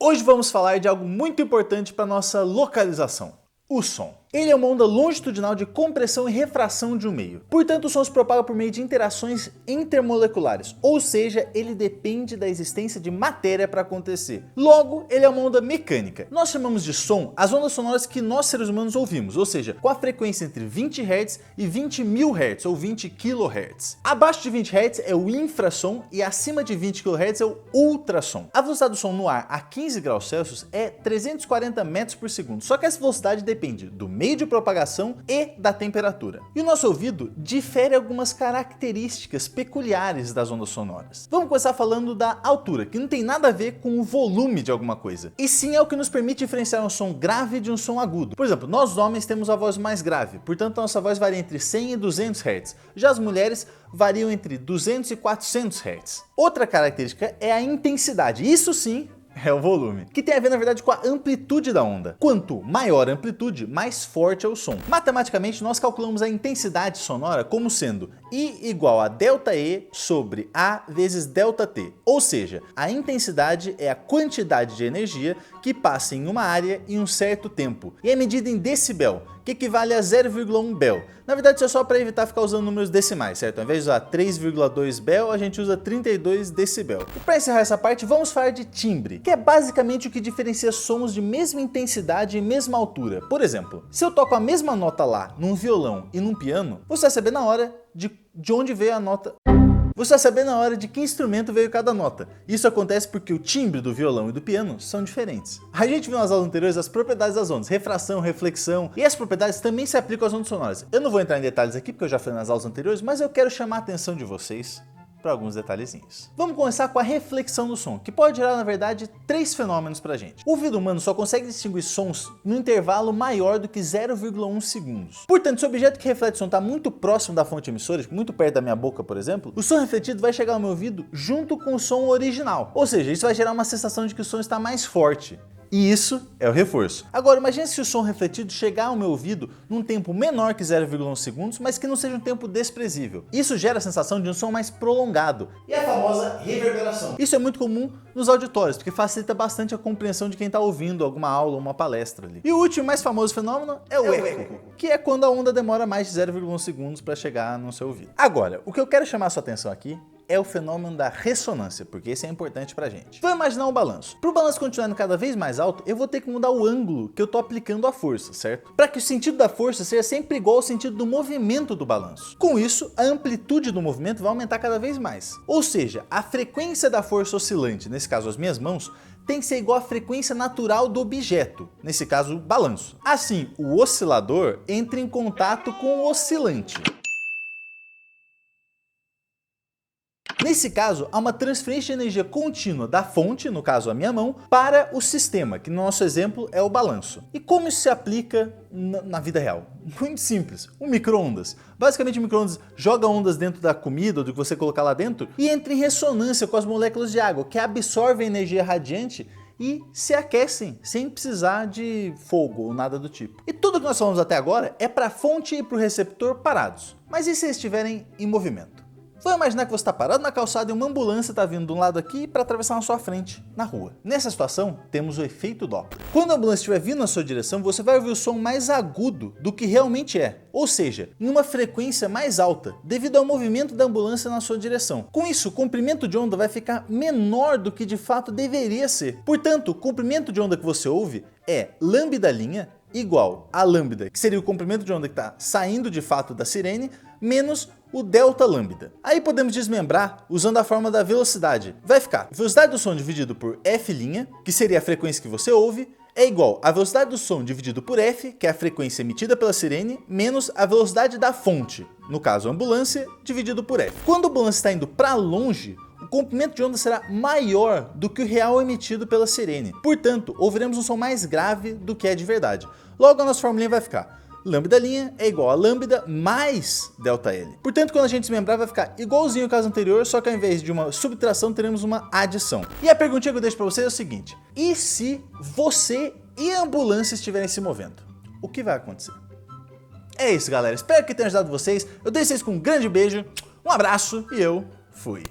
Hoje vamos falar de algo muito importante para nossa localização: o som. Ele é uma onda longitudinal de compressão e refração de um meio. Portanto, o som se propaga por meio de interações intermoleculares, ou seja, ele depende da existência de matéria para acontecer. Logo, ele é uma onda mecânica. Nós chamamos de som as ondas sonoras que nós seres humanos ouvimos, ou seja, com a frequência entre 20 Hz e 20.000 Hz ou 20 kHz. Abaixo de 20 Hz é o infrassom e acima de 20 kHz é o ultrassom. A velocidade do som no ar a 15 graus Celsius é 340 metros por segundo, só que essa velocidade depende do meio de propagação e da temperatura. E o nosso ouvido difere algumas características peculiares das ondas sonoras. Vamos começar falando da altura, que não tem nada a ver com o volume de alguma coisa, e sim é o que nos permite diferenciar um som grave de um som agudo. Por exemplo, nós homens temos a voz mais grave, portanto nossa voz varia entre 100 e 200 Hz. Já as mulheres variam entre 200 e 400 Hz. Outra característica é a intensidade, isso sim é o volume, que tem a ver na verdade com a amplitude da onda. Quanto maior a amplitude, mais forte é o som. Matematicamente, nós calculamos a intensidade sonora como sendo I igual a ΔE sobre A vezes ΔT. Ou seja, a intensidade é a quantidade de energia que passa em uma área em um certo tempo, e é medida em decibel, que equivale a 0,1 bel. Na verdade, isso é só para evitar ficar usando números decimais, certo? Ao invés de usar 3,2 bel, a gente usa 32 decibel. E para encerrar essa parte, vamos falar de timbre, que é basicamente o que diferencia sons de mesma intensidade e mesma altura. Por exemplo, se eu toco a mesma nota lá num violão e num piano, você vai saber na hora de onde veio a nota. Você vai saber na hora de que instrumento veio cada nota. Isso acontece porque o timbre do violão e do piano são diferentes. A gente viu nas aulas anteriores as propriedades das ondas, refração, reflexão, e essas propriedades também se aplicam às ondas sonoras. Eu não vou entrar em detalhes aqui porque eu já falei nas aulas anteriores, mas eu quero chamar a atenção de vocês para alguns detalhezinhos. Vamos começar com a reflexão do som, que pode gerar, na verdade, 3 fenômenos pra gente. O ouvido humano só consegue distinguir sons num intervalo maior do que 0,1 segundos. Portanto, se o objeto que reflete som está muito próximo da fonte emissora, muito perto da minha boca, por exemplo, o som refletido vai chegar ao meu ouvido junto com o som original. Ou seja, isso vai gerar uma sensação de que o som está mais forte. E isso é o reforço. Agora, imagine se o som refletido chegar ao meu ouvido num tempo menor que 0,1 segundos, mas que não seja um tempo desprezível. Isso gera a sensação de um som mais prolongado, e a famosa reverberação. Isso é muito comum nos auditórios, porque facilita bastante a compreensão de quem está ouvindo alguma aula ou uma palestra ali. E o último e mais famoso fenômeno é o eco, que é quando a onda demora mais de 0,1 segundos para chegar no seu ouvido. Agora, o que eu quero chamar a sua atenção aqui é o fenômeno da ressonância, porque esse é importante pra gente. Vamos imaginar um balanço. Para o balanço continuar indo cada vez mais alto, eu vou ter que mudar o ângulo que eu tô aplicando a força, certo? Para que o sentido da força seja sempre igual ao sentido do movimento do balanço. Com isso, a amplitude do movimento vai aumentar cada vez mais. Ou seja, a frequência da força oscilante, nesse caso as minhas mãos, tem que ser igual à frequência natural do objeto, nesse caso o balanço. Assim, o oscilador entra em contato com o oscilante. Nesse caso, há uma transferência de energia contínua da fonte, no caso a minha mão, para o sistema, que no nosso exemplo é o balanço. E como isso se aplica na vida real? Muito simples, o micro-ondas. Basicamente o micro-ondas joga ondas dentro da comida, ou do que você colocar lá dentro, e entra em ressonância com as moléculas de água, que absorvem energia radiante e se aquecem, sem precisar de fogo ou nada do tipo. E tudo que nós falamos até agora é para a fonte e para o receptor parados. Mas e se eles estiverem em movimento? Vamos imaginar que você está parado na calçada e uma ambulância está vindo de um lado aqui para atravessar na sua frente, na rua. Nessa situação, temos o efeito Doppler. Quando a ambulância estiver vindo na sua direção, você vai ouvir o som mais agudo do que realmente é, ou seja, em uma frequência mais alta, devido ao movimento da ambulância na sua direção. Com isso, o comprimento de onda vai ficar menor do que de fato deveria ser. Portanto, o comprimento de onda que você ouve é lambda' igual a lambda, que seria o comprimento de onda que está saindo de fato da sirene, menos o delta lambda. Aí podemos desmembrar usando a fórmula da velocidade. Vai ficar velocidade do som dividido por f', que seria a frequência que você ouve, é igual a velocidade do som dividido por f, que é a frequência emitida pela sirene, menos a velocidade da fonte, no caso a ambulância, dividido por f. Quando a ambulância está indo para longe, o comprimento de onda será maior do que o real emitido pela sirene. Portanto, ouviremos um som mais grave do que é de verdade. Logo, a nossa formulinha vai ficar lambda' é igual a lambda mais ΔL. Portanto, quando a gente desmembrar, vai ficar igualzinho ao caso anterior, só que ao invés de uma subtração, teremos uma adição. E a perguntinha que eu deixo para vocês é o seguinte: e se você e a ambulância estiverem se movendo? O que vai acontecer? É isso, galera. Espero que tenha ajudado vocês. Eu deixo vocês com um grande beijo, um abraço e eu fui.